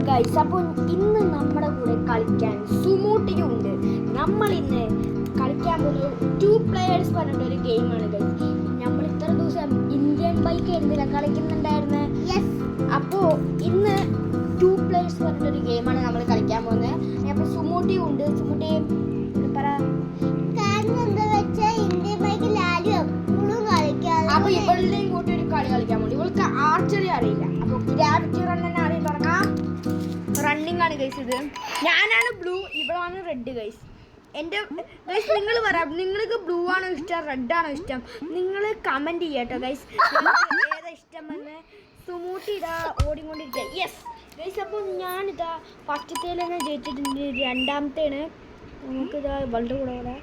Guys, അപ്പോൾ ഇന്ന് നമ്മുടെ കൂടെ കളിക്കാൻ സുമൂട്ടിയും ഉണ്ട്. നമ്മൾ ഇന്ന് കളിക്കാൻ പോകുന്നത് 2 players പറഞ്ഞിട്ടൊരു ഗെയിമാണ് ഗൈസ്. നമ്മൾ ഇത്ര ദിവസം ഇന്ത്യൻ ബൈക്ക് ആയിരുന്നില്ല കളിക്കുന്നുണ്ടായിരുന്നത്. അപ്പോൾ ഇന്ന് 2 players പറഞ്ഞിട്ടൊരു ഗെയിമാണ് നമ്മൾ കളിക്കാൻ പോകുന്നത്. അപ്പോൾ സുമൂട്ടിയും ഉണ്ട്. സുമൂട്ടി പറ. അപ്പോൾ ഇവളുടെയും കൂട്ടി ഒരു കളി കളിക്കാൻ വേണ്ടി ഇവൾക്ക് ആർച്ചറി അറിയില്ല. അപ്പോൾ ഗ്രാവിറ്റി റണ്ണിനെ ആദ്യം തുടങ്ങാം. റണ്ണിങ് ആണ് ഗൈസ്. ഇത് ഞാനാണ് ബ്ലൂ, ഇവളാണ് റെഡ് ഗൈസ്. എൻ്റെ ഗൈസ് നിങ്ങൾ പറയാം, നിങ്ങൾക്ക് ബ്ലൂ ആണോ ഇഷ്ടം റെഡ് ആണോ ഇഷ്ടം? നിങ്ങൾ കമൻറ്റ് ചെയ്യാട്ടോ ഗൈസ്, ഏതാ ഇഷ്ടം എന്ന്. സുമൂട്ടി ഇതാ ഓടിക്കൊണ്ടിരിക്കുക. യെസ് ഗൈസ്, അപ്പോൾ ഞാനിതാ ഫസ്റ്റത്തേൽ തന്നെ ജയിച്ചിട്ടുണ്ട്. രണ്ടാമത്തേണ് നമുക്കിതാ ഇവളുടെ കൂടെ കൂടെ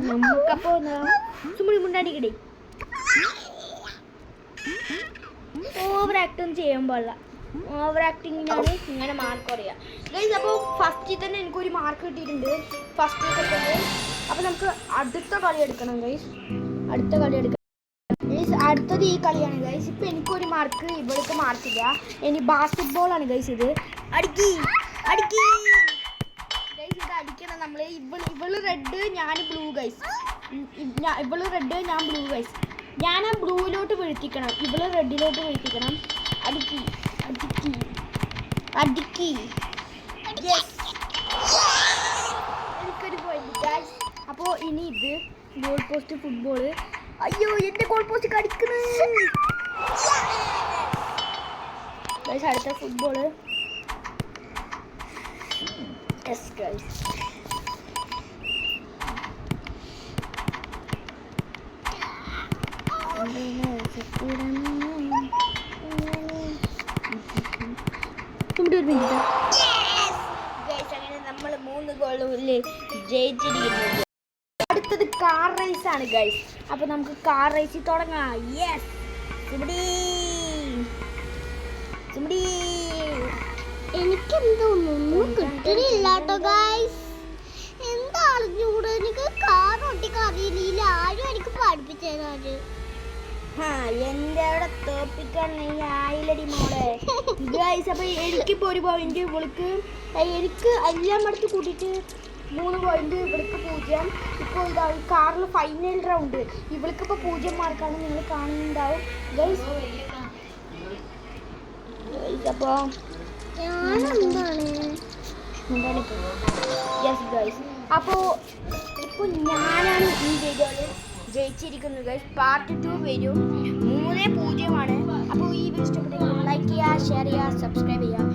നമുക്കപ്പോൾ സുമുടി മുണ്ടാടിക്കടി ഓവർ ആക്ടും ചെയ്യാൻ പാടില്ല. ഓവർ ആക്ടിങ്ങിനാണ് ഇങ്ങനെ മാർക്ക് പറയുക ഗൈസ്. അപ്പോൾ ഫസ്റ്റിൽ തന്നെ എനിക്കൊരു മാർക്ക് കിട്ടിയിട്ടുണ്ട്, ഫസ്റ്റ് സെക്കൻഡ്. അപ്പോൾ നമുക്ക് അടുത്ത കളി എടുക്കണം ഗൈസ്. അടുത്ത കളി എടുക്കണം ഗൈസ്. അടുത്തത് ഈ കളിയാണ് ഗൈസ്. ഇപ്പോൾ എനിക്കൊരു മാർക്ക്, ഇവൾക്ക് മാർക്കില്ല. ഇനി ബാസ്കറ്റ് ബോളാണ് ഗൈസ്. ഇത് അടുക്കി അടുക്കി ഗൈസ്. ഇത് അടിക്കണം നമ്മൾ. ഇവള് റെഡ്, ഞാൻ ബ്ലൂ ഗൈസ്. ഇവള് റെഡ്, ഞാൻ ബ്ലൂ ഗൈസ്. ഞാൻ ആ ബ്ലൂവിലോട്ട് വീഴ്ത്തിക്കണം, ഇവള് റെഡിലോട്ട് വീഴ്ത്തിക്കണം. അടുക്കി അടുക്കി അടുക്കി. എനിക്കൊരു പോയിന്റ് ഗൈസ്. അപ്പോൾ ഇനി ഇത് ഗോൾ പോസ്റ്റ് ഫുട്ബോൾ. അയ്യോ എൻ്റെ ഗോൾ പോസ്റ്റ് കടിക്കുന്നു ഗൈസ്. അടുത്ത ഫുട്ബോൾ. Yes guys. നമ്മൾ 3 ഗോളിൽ ജയിച്ചിരിക്കുന്നു. അടുത്തത് കാർ റേസ് ആണ് ഗൈസ്. അപ്പൊ നമുക്ക് കാർ റേസിൽ തുടങ്ങാം. യെസ് എനിക്കെന്തോന്നും കിട്ടണില്ലാട്ടോ ഗൈസ്. എന്താ അറിഞ്ഞൂടെ, എനിക്ക് കാർ ഓട്ടിക്കാൻ അറിയില്ല. ആരും എനിക്ക് പഠിപ്പിച്ചത്. എന്റെ അവിടെ തോപ്പിക്കാൻ ആയില്ലടി മോളെ ഗൈസ്. അപ്പൊ എനിക്കിപ്പോ ഒരു പോയിന്റ്, ഇവൾക്ക് എനിക്ക് എല്ലാം അടുത്ത് കൂട്ടിയിട്ട് 3 പോയിന്റ്, ഇവൾക്ക് 0. ഇപ്പോൾ ഇതാ കാറിൽ ഫൈനൽ റൗണ്ട്. ഇവൾക്കിപ്പോൾ 0 മാർക്കാണ്, നിങ്ങൾ കാണുന്നുണ്ടാവും ഗൈസ്. അപ്പോൾ യെസ് ഗൈസ്. അപ്പോൾ ഇപ്പോൾ ഞാനാണ് ഈ വീഡിയോയിൽ ജയിച്ചിരിക്കുന്നത് ഗൈസ്. പാർട്ട് 2 വരും. 3-0 ആണ്. അപ്പോൾ ഈ വീഡിയോ ഇഷ്ടപ്പെട്ടെങ്കിൽ ലൈക്ക് ചെയ്യുക, ഷെയർ ചെയ്യുക, സബ്സ്ക്രൈബ് ചെയ്യുക.